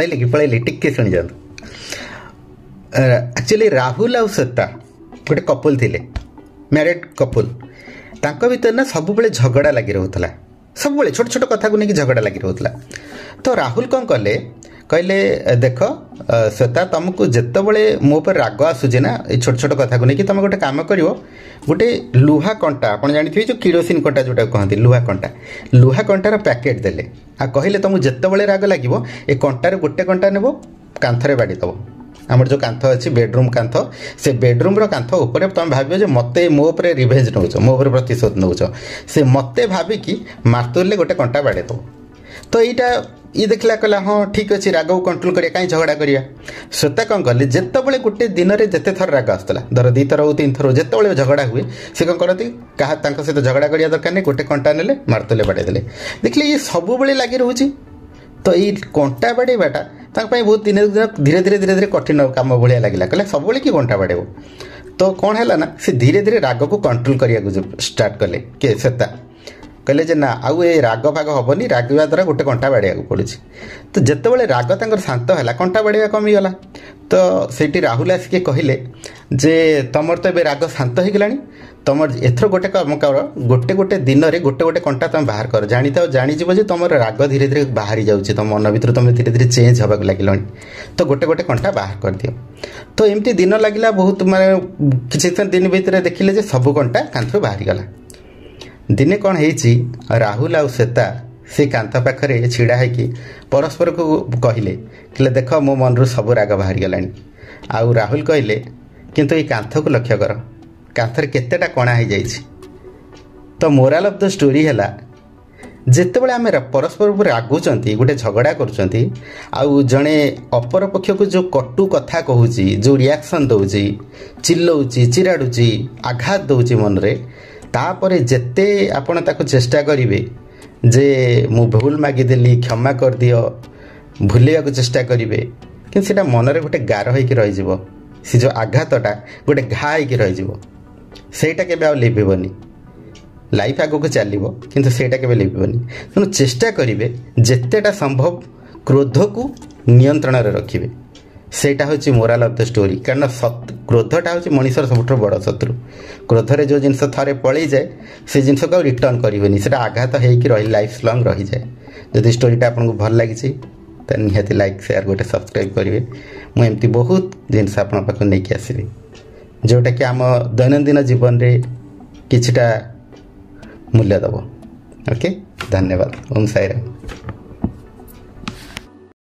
पलैले टिके शुणी जातु एक्चुअली राहुल आउ श्वेता गोटे कपुल थिले मैरिड कपुल तांको भीतर ना सब बेले झगड़ा लगी रोला सब बेले छोट छोट कथा को लेकिन झगड़ा लगी रोला तो राहुल कौन कले कहले देख श्वेता तुमको जितेबले मो पर राग आसूचे ना छोट छोट कथा को लेकिन तुम गोटे काम कर गोटे लुहा कंटा आप जानते जो किरोसिन कंटा जोटा कहते लुहा कंटार पैकेट देले आ कहले तुमको जितेबले राग लगे ये कंटार गोटे कंटा नेब कांथरे बाड़ी दब आम जो कांथ अच्छी बेडरूम कांथ से बेडरूम कांथ उपर तुम भाव मत मोपर रिभेज नौ मोपर प्रतिशोध नौ से मत भाविकी मार्तुल गोटे कंटा बाड़े दो तो यहाँ ये देखला कहला हाँ ठीक अच्छे राग को कंट्रोल करिया कहीं झगड़ा करिया श्वेता कौन कले जितेबले गोटे दिन में जिते थर राग आसला धर 2 थर हो 3 थर हो जितेबले झगड़ा हुए से कौन करती क्या सहित झगड़ा करिया दरकार नहीं गोटे कंटा नेले मार्तुले बाड़े देले देखिए ये सब बेले लगी रोचे तो ये कंटा बाड़ेबाटा बहुत दिन धीरे धीरे धीरे धीरे कठिन कम भाया लगे कहला सब कि कंटा बाड़ेब तो कौन है ना से धीरे धीरे राग को कंट्रोल करने स्टार्ट कले किए श्वेता कहले जे ना आउ ए राग फाग हेनी रागवा द्वारा गोटे कंटा बाड़िया पड़ू तो जितेबाला राग तर शांत है कंटा बाड़िया कमीगला तो सेठी राहुल आसिक कहले जे तुम तो ये राग शांत हो गला तुम एथर गोटे कम कर गोटे गोटे दिन में गोटे गोटे कंटा तुम बाहर कर जानी था जानीज तुम राग धीरे धीरे बाहरी जाऊँगी तुम मन भर तुम धीरे धीरे चेंज होगा लगे तो गोटे गोटे कंटा बाहर कर दियो तो एमती दिन लगे बहुत माने किसी दिन भितर देखिले सब कंटा कांथरू बाहरी गला दिने कौन है राहुल आउ श्वेता से कांथ पाखरे छिड़ा है कि परस्पर को कहले देख मो मन सब राग बाहरी गला आउ राहुल कहले किंतु ये कांथ को लक्ष्य कर कांथर केतेटा कणा हो जाइए तो मोराल ऑफ द स्टोरी है जितेबाला आम परस्पर रागुंट गोटे झगड़ा करुँच जड़े अपर पक्ष को जो कटु कथा कहूँ जो रिएक्शन दौची चिल्लाऊँच चिराड़ुची आघात दौची मन रे तापर जेते आपण ताको चेष्टा करिवे जे मु भूल मागिदेली क्षमा कर दियो भूलिया को चेष्टा करिवे कि सेटा मनरे गोटे गार होइकी रहि जिवो से जो आघातटा गोटे घा होइकी रहि जिवो सेटा केबे आ लिभिबनी लाइफ आगो को चलिबो किंतु सेटा केबे लिभिबनी तेणु चेष्टा करिवे जेतेटा संभव क्रोध को नियंत्रण रे रखिबे सेटा होची मोराल ऑफ द स्टोरी कारण क्रोधटा होची मनुष्यर सबुठ बड़ शत्रु क्रोधरे जो जिनस थरे पलि जाए से जिनस को रिटर्न करिवेनी सेटा आघात हेकि रही लाइफ लॉन्ग रही जाए जदि स्टोरीटा आपको भल लगी तो निहाती लाइक शेयर गोटे सब्सक्राइब करेंगे मुझे एमती बहुत जिनस आपण पाक नहीं आसबि जोटा कि आम दैनंदिन जीवन रे किछिटा मूल्य दब ओके धन्यवाद ओम साईराम।